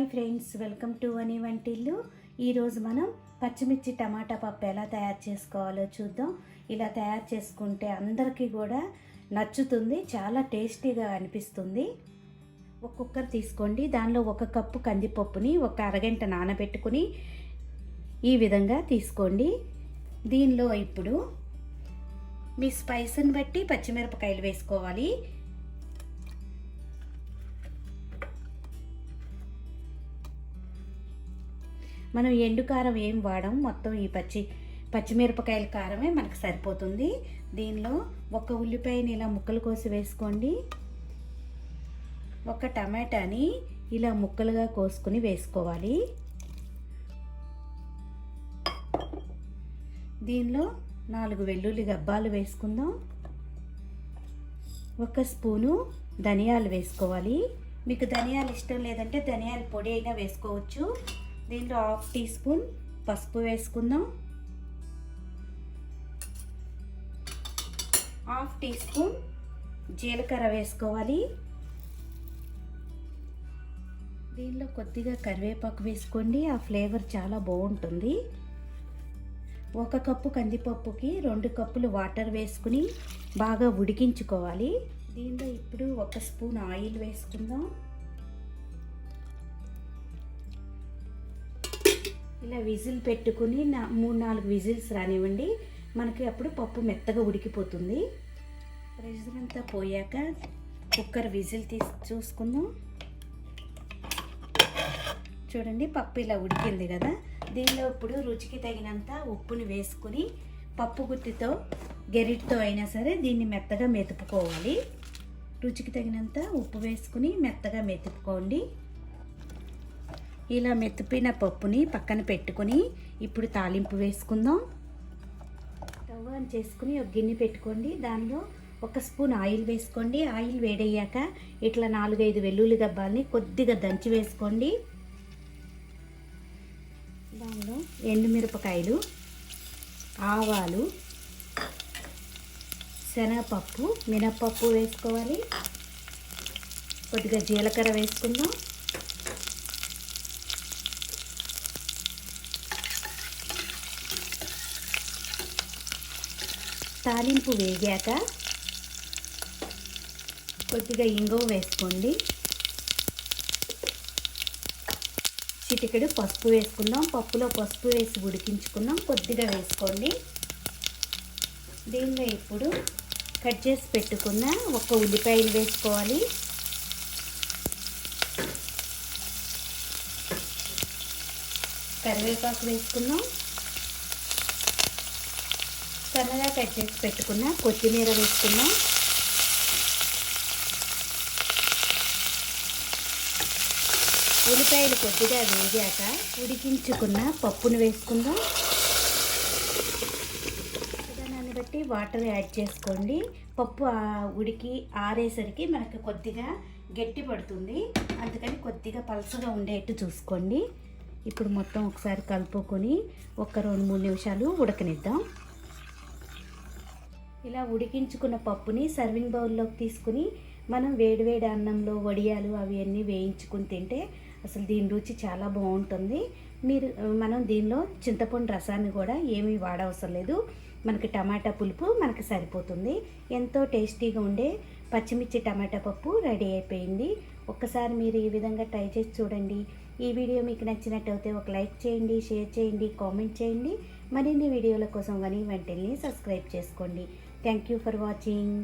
Hi friends, welcome to అని వంటిల్లు. ఈరోజు మనం పచ్చిమిర్చి టమాటా పప్పు ఎలా తయారు చేసుకోవాలో చూద్దాం. ఇలా తయారు చేసుకుంటే అందరికీ కూడా నచ్చుతుంది, చాలా టేస్టీగా అనిపిస్తుంది. ఒక కుక్కర్ తీసుకోండి, దానిలో 1 కప్పు కందిపప్పుని ఒక అరగంట నానబెట్టుకుని ఈ విధంగా తీసుకోండి. దీనిలో ఇప్పుడు మీ స్పైస్ని బట్టి పచ్చిమిరపకాయలు వేసుకోవాలి. మనం ఎండు కారం ఏం వాడం, మొత్తం ఈ పచ్చిమిరపకాయల కారమే మనకు సరిపోతుంది. దీనిలో 1 ఉల్లిపాయని ఇలా ముక్కలు కోసి వేసుకోండి. 1 టమాటాని ఇలా ముక్కలుగా కోసుకుని వేసుకోవాలి. దీనిలో 4 వెల్లుల్లి గబ్బాలు వేసుకుందాం. 1 స్పూను ధనియాలు వేసుకోవాలి. మీకు ధనియాలు ఇష్టం లేదంటే ధనియాల పొడి అయినా వేసుకోవచ్చు. దీంట్లో 1/2 టీ స్పూన్ పసుపు వేసుకుందాం. 1/2 టీ స్పూన్ జీలకర్ర వేసుకోవాలి. దీనిలో కొద్దిగా కరివేపాకు వేసుకోండి, ఆ ఫ్లేవర్ చాలా బాగుంటుంది. 1 కప్పు కందిపప్పుకి 2 కప్పులు వాటర్ వేసుకుని బాగా ఉడికించుకోవాలి. దీనిలో ఇప్పుడు 1 స్పూన్ ఆయిల్ వేసుకుందాం. ఇలా విజిల్ పెట్టుకుని 3-4 విజిల్స్ రానివ్వండి. మనకి అప్పుడు పప్పు మెత్తగా ఉడికిపోతుంది. ప్రెషర్ అంతా పోయాక కుక్కర్ విజిల్ తీసి చూసుకుందాం. చూడండి, పప్పు ఇలా ఉడికింది కదా. దీనిలో ఇప్పుడు రుచికి తగినంత ఉప్పుని వేసుకుని పప్పు గుత్తితో గెరిటితో అయినా సరే దీన్ని మెత్తగా మెతుపుకోవాలి. రుచికి తగినంత ఉప్పు వేసుకుని మెత్తగా మెతుపుకోండి. ఇలా మెత్తిపిన పప్పుని పక్కన పెట్టుకొని ఇప్పుడు తాలింపు వేసుకుందాం. స్టవ్ ఆన్ చేసుకుని ఒక గిన్నె పెట్టుకోండి. దానిలో 1 స్పూన్ ఆయిల్ వేసుకోండి. ఆయిల్ వేడయ్యాక ఇట్లా 4-5 వెల్లుల్లి గబ్బాలని కొద్దిగా దంచి వేసుకోండి. దానిలో ఎండుమిరపకాయలు, ఆవాలు, శనగపప్పు, మినప్పప్పు వేసుకోవాలి. కొద్దిగా జీలకర్ర వేసుకుందాం. తాలింపు వేగాక కొద్దిగా ఇంగువ వేసుకోండి. చిటికెడు పసుపు వేసుకుందాం. పప్పులో పసుపు వేసి ఉడికించుకుందాం. కొద్దిగా వేసుకోండి. దీనిలో ఇప్పుడు కట్ చేసి పెట్టుకున్న 1 ఉల్లిపాయలు వేసుకోవాలి. కరివేపాకు వేసుకుందాం. సన్నగా కట్ చేసి పెట్టుకున్న కొత్తిమీర వేసుకుందాం. ఉల్లిపాయలు కొద్దిగా వేగాక ఉడికించుకున్న పప్పును వేసుకుందాం. దాన్ని బట్టి వాటర్ యాడ్ చేసుకోండి. పప్పు ఉడికి ఆరేసరికి మనకు కొద్దిగా గట్టి పడుతుంది, అందుకని కొద్దిగా పలసగా ఉండేట్టు చూసుకోండి. ఇప్పుడు మొత్తం ఒకసారి కలుపుకొని 2-3 నిమిషాలు ఉడకనిద్దాం. ఇలా ఉడికించుకున్న పప్పుని సర్వింగ్ బౌల్లోకి తీసుకుని మనం వేడివేడి అన్నంలో వడియాలు అవి అన్నీ వేయించుకుని తింటే అసలు దీని రుచి చాలా బాగుంటుంది. మనం దీనిలో చింతపండు రసాన్ని కూడా ఏమీ వాడవసరం లేదు. మనకి టమాటా పులుపు మనకి సరిపోతుంది. ఎంతో టేస్టీగా ఉండే పచ్చిమిర్చి టమాటా పప్పు రెడీ అయిపోయింది. ఒక్కసారి మీరు ఈ విధంగా ట్రై చేసి చూడండి. ఈ వీడియో మీకు నచ్చినట్టయితే ఒక లైక్ చేయండి, షేర్ చేయండి, కామెంట్ చేయండి. మరిన్ని వీడియోల కోసం వని వంటిల్ని సబ్స్క్రైబ్ చేసుకోండి. Thank you for watching.